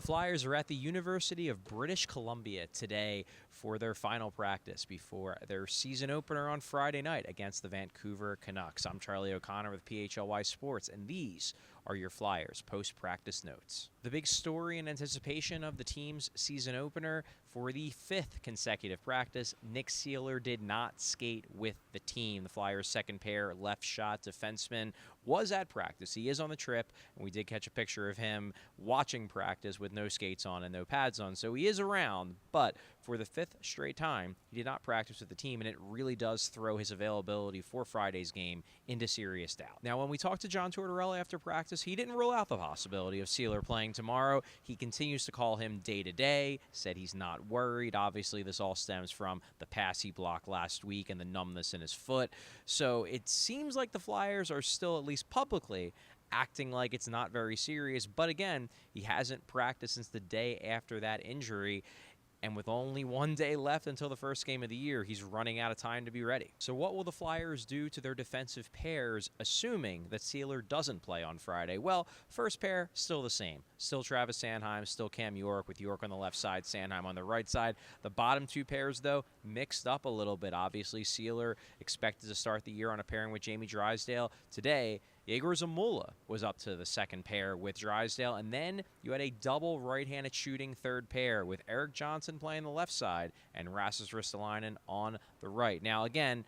Flyers are at the University of British Columbia today for their final practice before their season opener on Friday night against the Vancouver Canucks. I'm Charlie O'Connor with PHLY Sports, and these are your Flyers post-practice notes. The big story in anticipation of the team's season opener: for the fifth consecutive practice, Nick Seeler did not skate with the team. The Flyers' second pair left shot defenseman was at practice. He is on the trip, and we did catch a picture of him watching practice with no skates on and no pads on, so he is around. But for the fifth straight time, he did not practice with the team, and it really does throw his availability for Friday's game into serious doubt. Now, when we talked to John Tortorella after practice, he didn't rule out the possibility of Seeler playing tomorrow. He continues to call him day-to-day, said he's not worried. Obviously, this all stems from the pass he blocked last week and the numbness in his foot. So it seems like the Flyers are still, at least publicly, acting like it's not very serious. But again, he hasn't practiced since the day after that injury. And with only 1 day left until the first game of the year, he's running out of time to be ready. So what will the Flyers do to their defensive pairs, assuming that Seeler doesn't play on Friday? Well, first pair, still the same. Still Travis Sanheim, still Cam York, with York on the left side, Sanheim on the right side. The bottom two pairs, though, mixed up a little bit. Obviously, Seeler expected to start the year on a pairing with Jamie Drysdale. Today, Yegor Zamula was up to the second pair with Drysdale, and then you had a double right-handed shooting third pair with Eric Johnson playing the left side and Rasmus Ristolainen on the right. Now, again,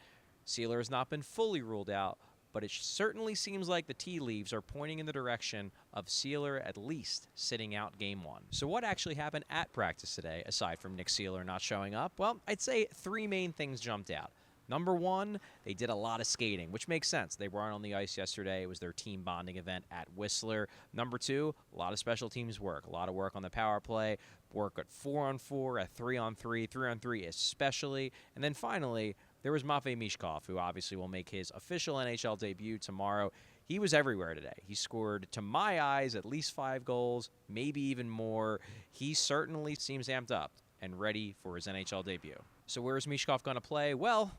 Seeler has not been fully ruled out, but it certainly seems like the tea leaves are pointing in the direction of Seeler at least sitting out Game 1. So what actually happened at practice today, aside from Nick Seeler not showing up? Well, I'd say three main things jumped out. Number one, they did a lot of skating, which makes sense. They weren't on the ice yesterday. It was their team bonding event at Whistler. Number two, a lot of special teams work. A lot of work on the power play, work at 4-on-4, at 3-on-3, 3-on-3 especially. And then finally, there was Matvei Michkov, who obviously will make his official NHL debut tomorrow. He was everywhere today. He scored, to my eyes, at least 5 goals, maybe even more. He certainly seems amped up and ready for his NHL debut. So where is Michkov going to play? Well,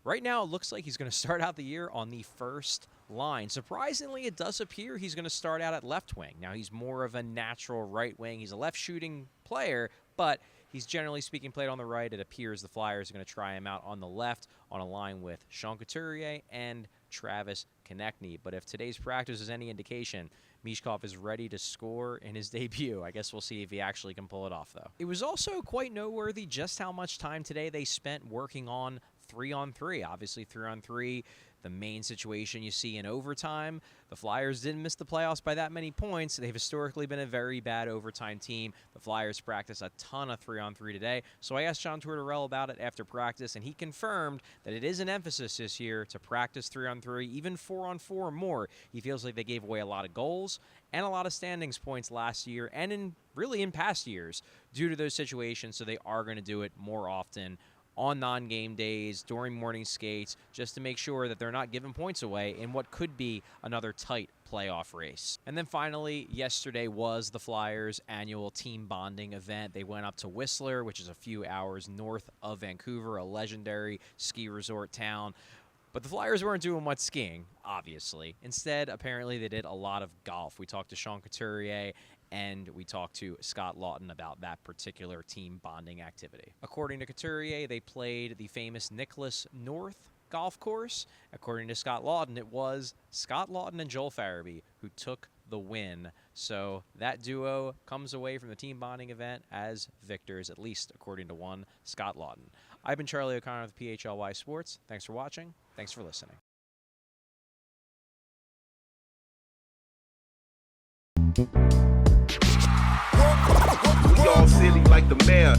right now, it looks like he's going to start out the year on the first line. Surprisingly, it does appear he's going to start out at left wing. Now, he's more of a natural right wing. He's a left-shooting player, but he's generally speaking played on the right. It appears the Flyers are going to try him out on the left on a line with Sean Couturier and Travis Konechny. But if today's practice is any indication, Michkov is ready to score in his debut. I guess we'll see if he actually can pull it off, though. It was also quite noteworthy just how much time today they spent working on 3-on-3. Obviously, 3-on-3, the main situation you see in overtime. The Flyers didn't miss the playoffs by that many points. They've historically been a very bad overtime team. The Flyers practice a ton of 3-on-3 today. So I asked John Tortorella about it after practice, and he confirmed that it is an emphasis this year to practice 3-on-3, even 4-on-4 or more. He feels like they gave away a lot of goals and a lot of standings points last year and in past years due to those situations, so they are going to do it more often on non-game days, during morning skates, just to make sure that they're not giving points away in what could be another tight playoff race. And then finally, yesterday was the Flyers' annual team bonding event. They went up to Whistler, which is a few hours north of Vancouver, a legendary ski resort town. But the Flyers weren't doing much skiing, obviously. Instead, apparently, they did a lot of golf. We talked to Sean Couturier, and we talked to Scott Lawton about that particular team bonding activity. According to Couturier, they played the famous Nicholas North golf course. According to Scott Lawton, it was Scott Lawton and Joel Farabee who took the win. So that duo comes away from the team bonding event as victors, at least according to one Scott Lawton. I've been Charlie O'Connor with PHLY Sports. Thanks for watching. Thanks for listening. We all silly like the mayor.